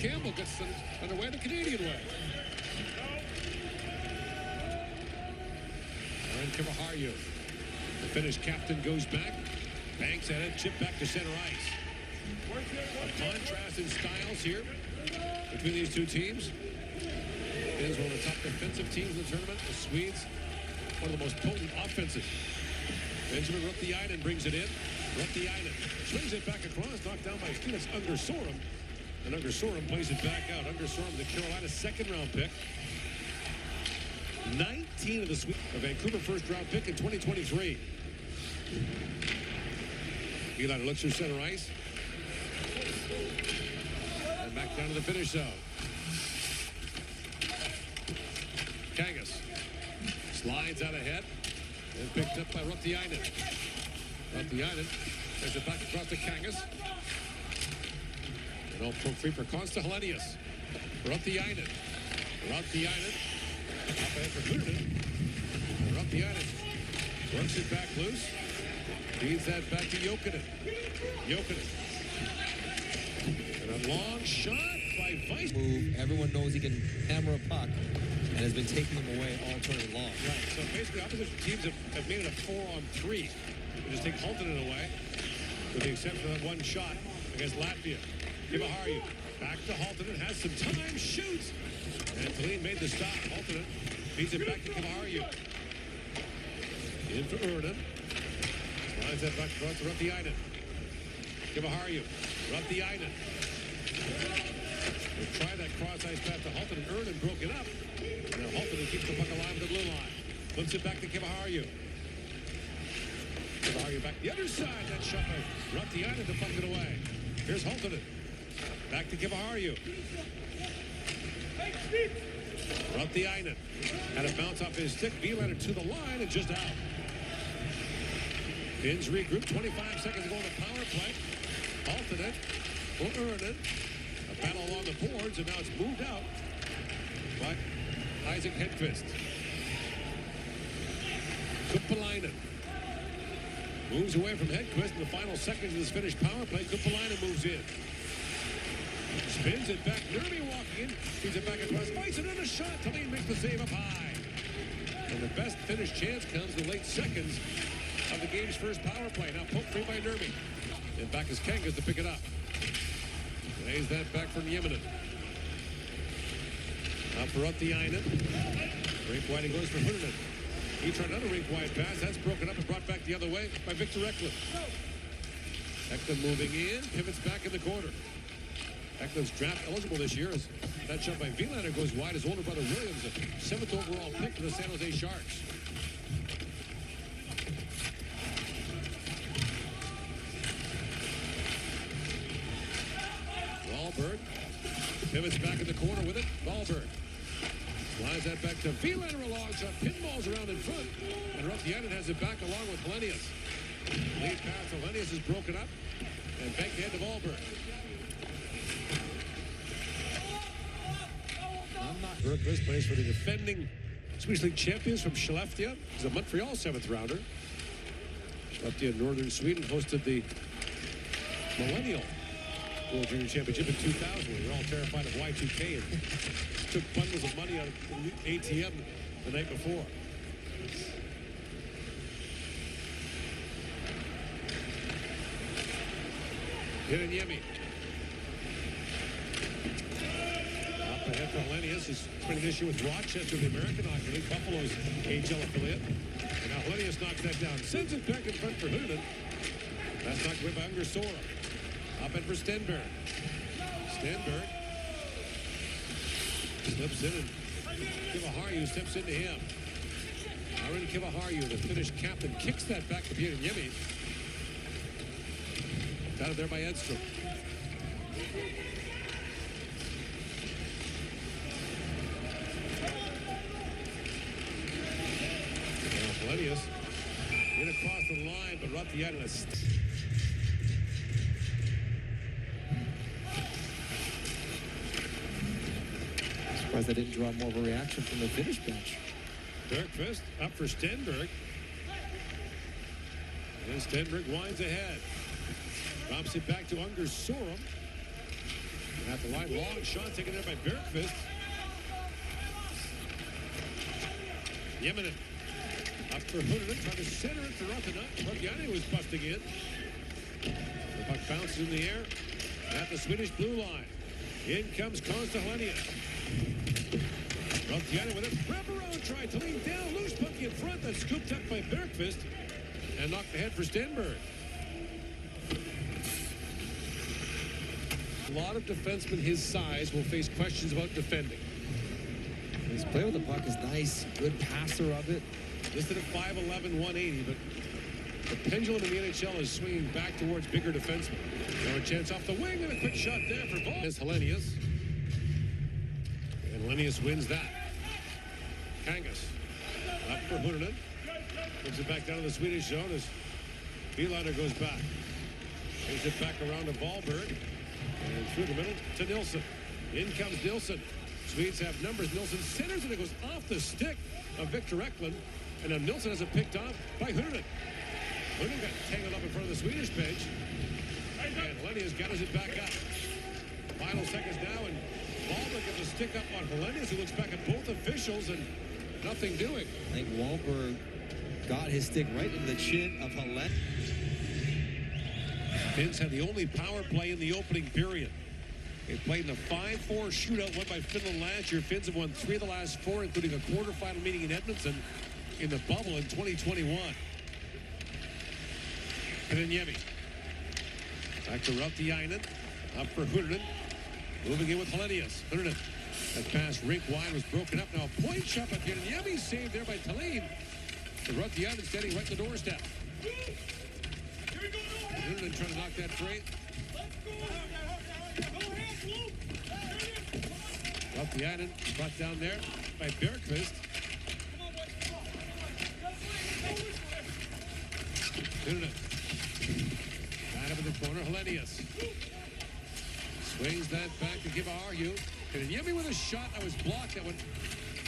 Campbell gets underway the Canadian way. And Kivaharju. The Finnish captain goes back. Banks at it. Chip back to center ice. A contrast in styles here between these two teams. Finns one of the top defensive teams in the tournament. The Swedes, one of the most potent offensive. Benjamin Rautiainen brings it in. Rautiainen swings it back across, knocked down by Felix Ungersorum. And Ungersorum plays it back out. Ungersorum, the Carolina second-round pick. 19 of the Swedes. A Vancouver first-round pick in 2023. Nylander looks through center ice. And back down to the finish zone. Kangas slides out ahead and picked up by Rautiainen. Rautiainen there's it back across to Kangas. And all free for Consta Helenius. Rautiainen. Rautiainen up ahead for Hooten. Rautiainen works it back loose. Feeds that back to Jokinen. Jokinen. And a long shot by Weiss. Move. Everyone knows he can hammer a puck and has been taking them away all tournament long. Right. So basically, opposition teams have made it a 4-on-3. They just take Halttunen away, with the exception of that one shot against Latvia. Kivaharju back to Halttunen, has some time, shoots. And Thelin made the stop. Halttunen feeds it back to Kivaharju. In for Urnan. Slides that back across to Rautiainen. Kivaharju. Rautiainen. They try that cross-ice pass to Halttunen. Urnan broke it up. And now Halttunen keeps the puck alive with the blue line. Flips it back to Kivaharju. Kivaharju back the other side. That shot by Rautiainen to puck it away. Here's Halttunen. Back to Kivaharju. Rautiainen had a bounce off his stick. Nylander to the line and just out. Finns regroup. 25 seconds to go on the power play. Halttunen will earn it. A battle along the boards, and now it's moved out by Isaac Hedqvist. Kuppalainen moves away from Hedqvist in the final seconds of this Finnish power play. Kuppalainen moves in. Spins it back. Nurmi walking in. Feeds it back across. Fights it in a shot. Thelin makes the save up high. And the best Finnish chance comes in the late seconds of the game's first power play. Now poked free by Nurmi. And back is Kangas to pick it up. Lays that back from Nieminen. Out for Rautiainen. Rink wide, he goes for Hooten. He tried another rink wide pass. That's broken up and brought back the other way by Victor Eklund. Eklund moving in. Pivots back in the corner. Eklund's draft eligible this year as that shot by Nylander goes wide. His older brother Williams, a 7th overall pick for the San Jose Sharks. Wahlberg pivots back in the corner with it. Wahlberg slides that back to Nylander, a long shot. Pinballs around in front. And Rautiainen has it back along with Helenius. Lead pass to Helenius is broken up. And back ahead to Wahlberg. Bergqvist plays for the defending Swedish League champions from Skellefteå. He's a Montreal 7th rounder. Skellefteå, northern Sweden, hosted the Millennial World Junior Championship in 2000. We were all terrified of Y2K and took bundles of money out of the ATM the night before. Hiraniemi. Up ahead for Helenius, who's been an issue with Rochester, the American Hockey League, Buffalo's AHL affiliate. And now Helenius knocks that down, sends it back in front for Hooten. That's knocked away by Ungersorum. Up in for Stenberg. Stenberg slips in and Kivaharju steps into him. Aaron Kivaharju, the Finnish captain, kicks that back to Hiraniemi. Out of there by Edstrom. Helenius in across the line, but Rautiainen is surprised I didn't draw more of a reaction from the Finnish bench. Bergqvist up for Stenberg. And Stenberg winds ahead. Drops it back to Ungersorum. Wide long shot taken there by Bergqvist. Yeminen up for Hooden, trying to center it for Rautiainen was busting in. The puck bounces in the air at the Swedish blue line. In comes Konsta. Rautiainen with a wraparound try to lean down. Loose puck in front. That's scooped up by Bergqvist and knocked ahead for Stenberg. A lot of defensemen his size will face questions about defending. His play with the puck is nice. Good passer of it. Listed at 5'11", 180, but the pendulum in the NHL is swinging back towards bigger defensemen. Now a chance off the wing and a quick shot there for Vol. Is Helenius. And Helenius wins that. Kangas up for Hooden. Puts it back down to the Swedish zone as Vilander goes back. Takes it back around to Wahlberg. And through the middle to Nilsson. In comes Nilsson. Swedes have numbers. Nilsson centers and it goes off the stick of Victor Eklund. And now Nilsson has it picked off by Hooden. Hooden got tangled up in front of the Swedish bench. And Helenius gathers it back up. Final seconds now, and Wahlberg gets a stick up on Helenius, who looks back at both officials and nothing doing. I think Wahlberg got his stick right in the chin of Helenius. Finns had the only power play in the opening period. They played in a 5-4 shootout won by Finland last year. Finns have won 3 of the last 4, including a quarterfinal meeting in Edmonton in the bubble in 2021. Yemi. Back to Rautiainen. Up for Hooden. Moving in with Helenius. Hooden. That pass rink wide was broken up. Now a point shot by Yemi, saved there by Tallinn. Rautiainen standing right at the doorstep. Hooden trying to knock that free. Rautiainen brought down there by Bergqvist. Hooden. Right up in the corner, Helenius. Swings that back to Kivaharju. And Yemi with a shot that was blocked. That went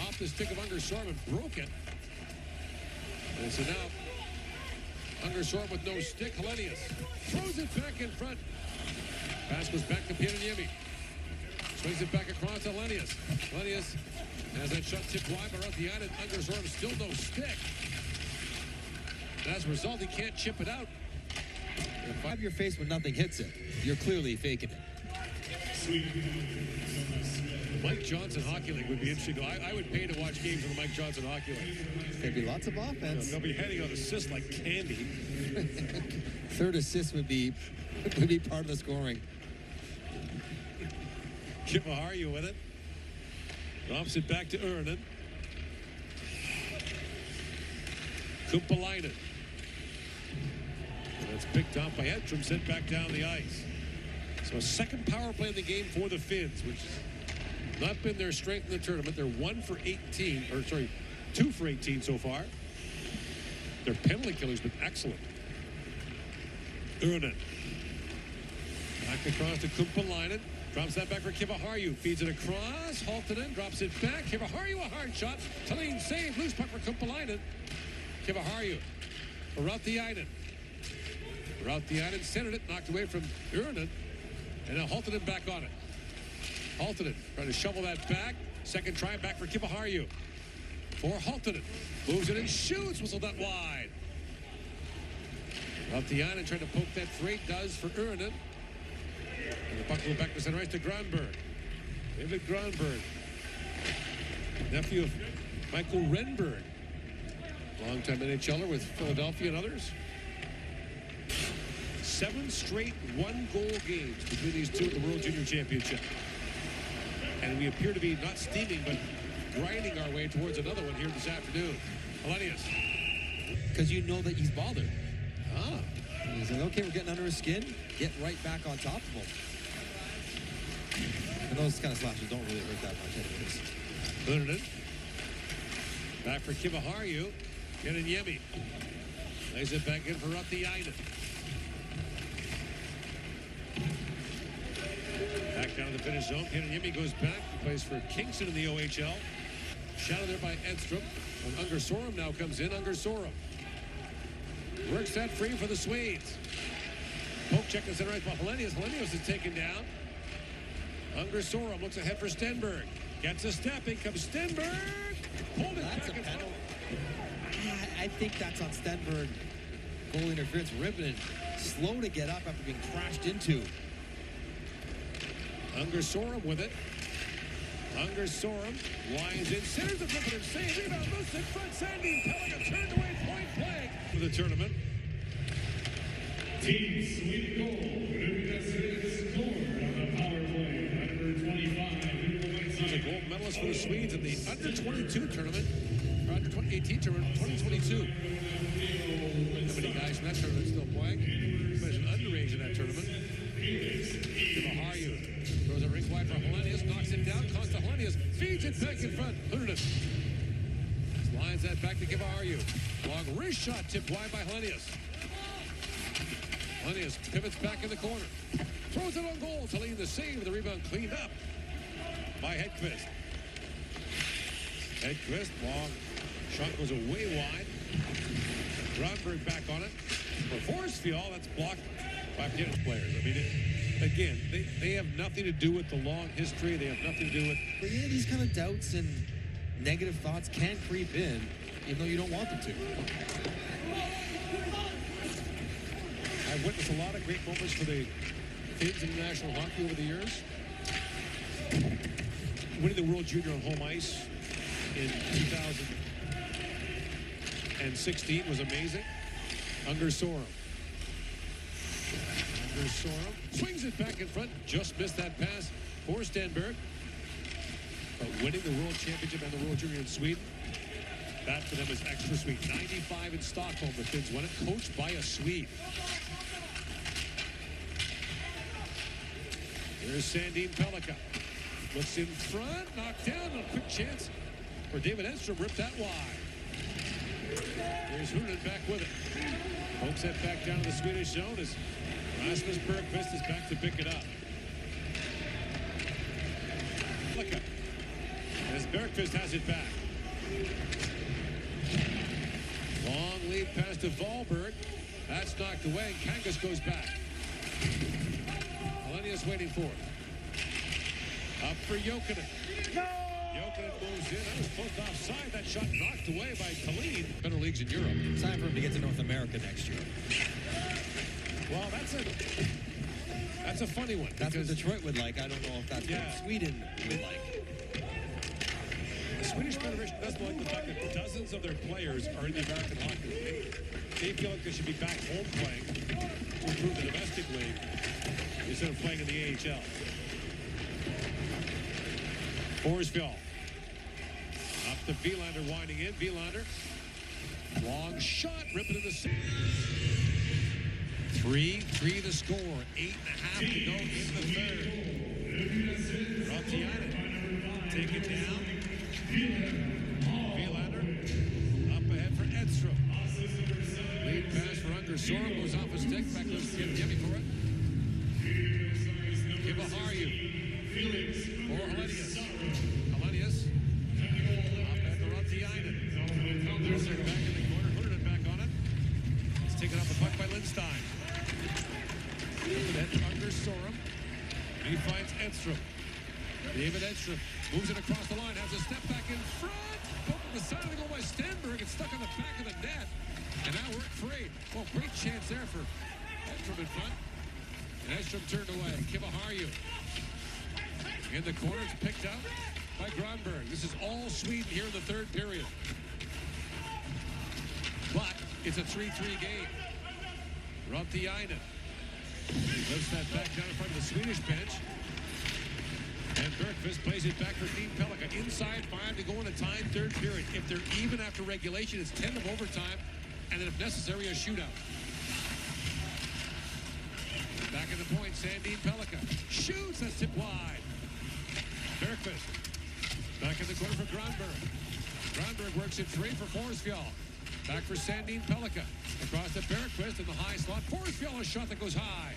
off the stick of Ungersorm and broke it. And so now, Ungersorm with no stick. Helenius throws it back in front. Pass goes back to Yemi. Swings it back across to Helenius. Helenius has that shot tipped wide by Rautiainen. Ungersorm still no stick. And as a result, he can't chip it out. If you have your face when nothing hits it, you're clearly faking it. Mike Johnson Hockey League would be interesting. I would pay to watch games in the Mike Johnson Hockey League. There'd be lots of offense. They'll be handing out assists like candy. Third assist would be part of the scoring. Kivaharju with it. Drops it back to Yrnen. Kumpalainen. And it's picked off by Edstrom, sent back down the ice. So a second power play in the game for the Finns, which has not been their strength in the tournament. They're 2 for 18 so far. Their penalty killer's been excellent. Yrnen. Back across to Kumpalainen. Drops that back for Kivaharju. Feeds it across. Haltonen drops it back. Kivaharju a hard shot. Tallinn save. Loose puck for Kumpalainen. Kivaharju for Rautiainen. Rautiainen centered it. Knocked away from Yrnen. And now Haltonen back on it. Haltonen trying to shovel that back. Second try back for Kivaharju. For Haltonen. Moves it and shoots. Whistled that wide. Rautiainen trying to poke that freight. Does for Yrnen. And the puck goes back to center ice to Granberg. David Granberg. Nephew of Michael Renberg. Longtime NHLer with Philadelphia and others. 7 straight one-goal games between these two at the World Junior Championship. And we appear to be not steaming, but grinding our way towards another one here this afternoon. Helenius. Because you know that he's bothered. Ah. He's like, okay, we're getting under his skin. Get right back on top of him. And those kind of slashes don't really hurt that much anyways. Yrnen. Back for Kivaharju. Getting Yemi. Lays it back in for Rautiainen. Back down to the finish zone. Yemi goes back. He plays for Kingston in the OHL. Shadowed there by Edstrom. And Ungersorm now comes in. Ungersorm works that free for the Swedes. Poke check in center right by Helenius. Helenius is taken down. Unger Sorum looks ahead for Stenberg. Gets a step. In comes Stenberg. Pulled it That's back a in front. penalty. I think that's on Stenberg. Goal interference. Rippon slow to get up after being crashed into. Unger Sorum with it. Unger Sorum winds in, centers the Rippon and save. Rebound loose in front. Sandy Pellica turned away point blank for the tournament. Team Sweden goal. Scored on the power play. Number 25. He's a gold medalist for the Swedes in the under-22 tournament, or under-18 tournament, 2022. How many guys from that tournament still playing? There's an underage in that tournament. Kivaharju throws it rink wide for Helenius, knocks it down. Costa Helenius feeds it back in front. Hunterton lines that back to Kivaharju. Long wrist shot tipped wide by Helenius. Helenius pivots back in the corner. Throws it on goal. Tallinn the save. The rebound cleaned up by Hedqvist. Hedqvist, long shot goes away wide. Gronberg back on it. For Forsfjall, that's blocked by Finnish players. I mean, again, they have nothing to do with the long history. They have nothing to do with... But yeah, these kind of doubts and negative thoughts can creep in, even though you don't want them to. I've witnessed a lot of great moments for the Finns in national hockey over the years. Winning the World Junior on home ice in 2016 was amazing. Unger Sorum. Unger Sorum swings it back in front. Just missed that pass for Stenberg. But winning the World Championship and the World Junior in Sweden, that for them is extra sweet. 95 in Stockholm, the Finns won it, coached by a Swede. Here's Sandin Pellica. Looks in front, knocked down, a quick chance for David Edstrom, ripped that wide. Here's Hunterton back with it. Pokes that back down to the Swedish zone as Rasmus Bergqvist is back to pick it up. Pellica. As Bergqvist has it back. Long lead pass to Wahlberg. That's knocked away, and Kangas goes back. Helenius waiting for it. Up for Jokinen. No! Jokinen moves in. That was close offside. That shot knocked away by Tallinn. Better leagues in Europe. It's time for him to get to North America next year. Well, that's a funny one. That's what Detroit would like. I don't know if that's what Sweden would like. The Swedish Federation doesn't like the fact that dozens of their players are in the American Hockey League. They feel like they should be back home playing to improve the domestic league instead of playing in the AHL. Forsfjall. Up to Wielander winding in. Wielander. Long shot. Ripping in the... 3-3 the score. 8.5 to go in the third. Rautiainen. Take it down. Wielander. Up ahead for Edstrom. Lead pass for Unger Sorum. Goes off his stick. Back goes to Jimmy for it. Kivaharju. For Helenius. Helenius. Up at the Rautiainen. There's back in the corner. Hunterton back on it. It's taken off the puck by Lindstein. Then Unger Sorum. He finds Edstrom. David Edstrom moves it across the line. Has a step back in front. Poking the side of the goal by Stenberg. It's stuck on the back of the net. And now we're at free. Well, great chance there for Edstrom in front. And Edstrom turned away. Kivaharju. In the corner, it's picked up by Gronberg. This is all Sweden here in the third period. But it's a 3-3 game. Rautiainen lifts that back down in front of the Swedish bench. And Bergqvist plays it back for Team Pellica. Inside 5 to go in a tied third period. If they're even after regulation, it's 10 of overtime. And then if necessary, a shootout. Back at the point, Sandin Pellica shoots. That's tipped wide. Bergqvist back in the corner for Gronberg. Gronberg works it free for Forsfjall. Back for Sandin Pellica. Across to Bergqvist in the high slot. Forsfjall, a shot that goes high.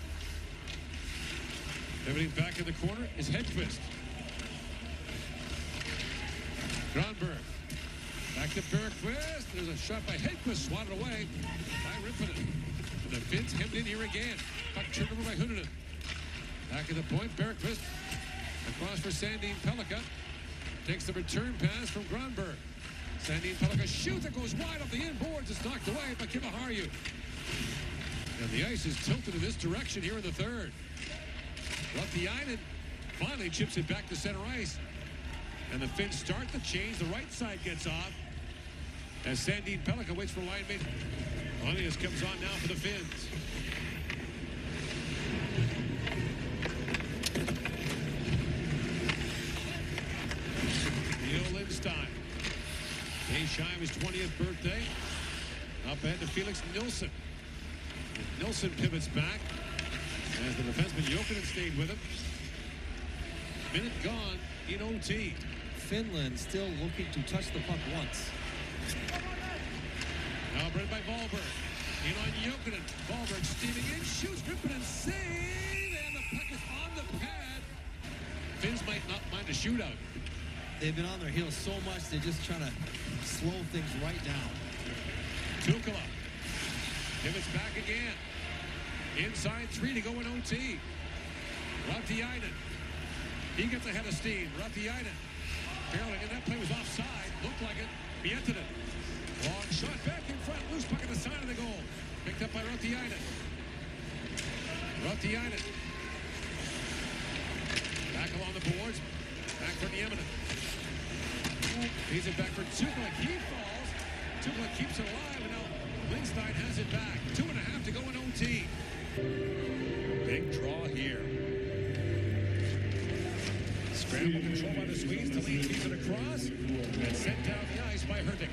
Everything back in the corner is Hedqvist. Gronberg. Back to Bergqvist. There's a shot by Hedqvist, swatted away by Rippinen. And the Finns hemmed in here again. Puck turned over by Hunterton. Back at the point, Bergqvist. for Sandin Pellikka. Takes the return pass from Granberg. Sandin Pellikka shoots. It goes wide off the inboards. It's knocked away by Kiviharju. And the ice is tilted in this direction here in the third. Rautiainen finally chips it back to center ice. And the Finns start the change. The right side gets off as Sandin Pellikka waits for line mate. Hellenius comes on now for the Finns. Neil Lindstein. Day shy of his 20th birthday. Up ahead to Felix Nilsson. Nilsson pivots back as the defenseman Jokinen stayed with him. Minute gone in OT. Finland still looking to touch the puck once. Now bred by Wahlberg. In on Jokinen. Wahlberg steaming in, shoots, ripping and save, and the puck is on the pad. Finns might not mind a shootout. They've been on their heels so much, they're just trying to slow things right down. Tukala pivots back again. Inside 3 to go in OT. Rautiainen. He gets ahead of steam. Rautiainen. Barreling, and that play was offside. Looked like it. Miettinen. Long shot back in front. Loose puck at the side of the goal. Picked up by Rautiainen. Rautiainen. Back along the boards. Back for Nieminen. Feeds it back for Tukala. He falls. Tukala keeps it alive, and now Lindstein has it back. 2.5 to go in OT. Big draw here. Scramble control by the Swedes. Thelin feeds it across and sent down the ice by Hurtig.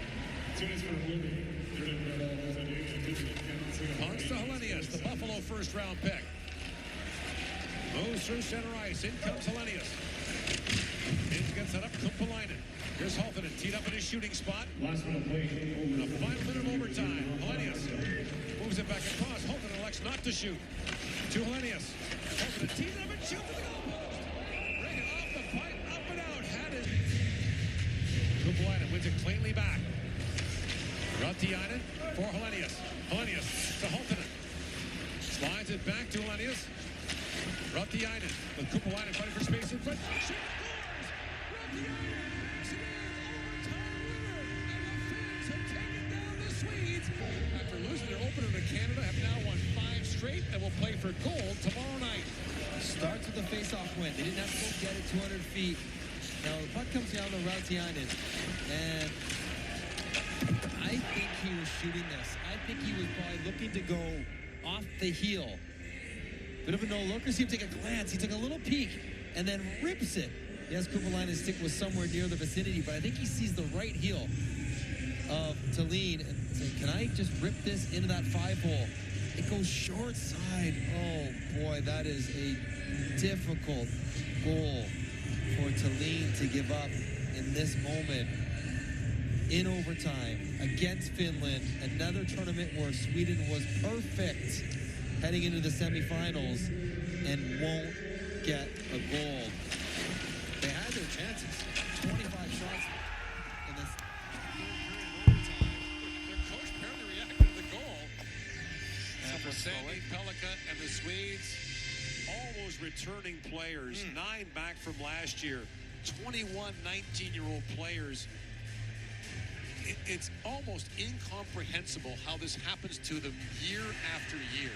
Punts to Hellenius, the Buffalo first-round pick. Moves through center ice. In comes Hellenius. In gets it up. Kumpalainen. Here's Haltonen teed up in his shooting spot. Last one to play. In the final minute of overtime, Hellenius moves it back across. Haltonen elects not to shoot. To Hellenius. Haltonen tees up and shoots at the goal post. Bring it off the pipe, up and out. Had it. Kumpalainen wins it cleanly back. Rautiainen for Hellenius. Hellenius to Haltonen. Slides it back to Hellenius. Rautiainen with Kumpalainen fighting for space in front. She scores! Rautiainen makes it in overtime winner, and the Finns have taken down the Swedes. After losing their opener to Canada, have now won 5 straight and will play for gold tomorrow night. Starts with the face-off win. They didn't have to go get it 200 feet. Now the puck comes down to Rautiainen, and I think he was shooting this. I think he was probably looking to go off the heel. Bit of a no-looker. See him take a glance. He took a little peek and then rips it. Yes, Kumpalainen's stick was somewhere near the vicinity, but I think he sees the right heel of Thelin and saying, can I just rip this into that 5-hole? It goes short side. Oh, boy, that is a difficult goal for Thelin to give up in this moment. In overtime against Finland, another tournament where Sweden was perfect heading into the semifinals and won't get a goal. They had their chances. 25 shots in this overtime. Their coach apparently reacted to the goal. And for Sandin Pellikka and the Swedes, all those returning players, 9 back from last year, 21 19-year-old players. It's almost incomprehensible how this happens to them year after year.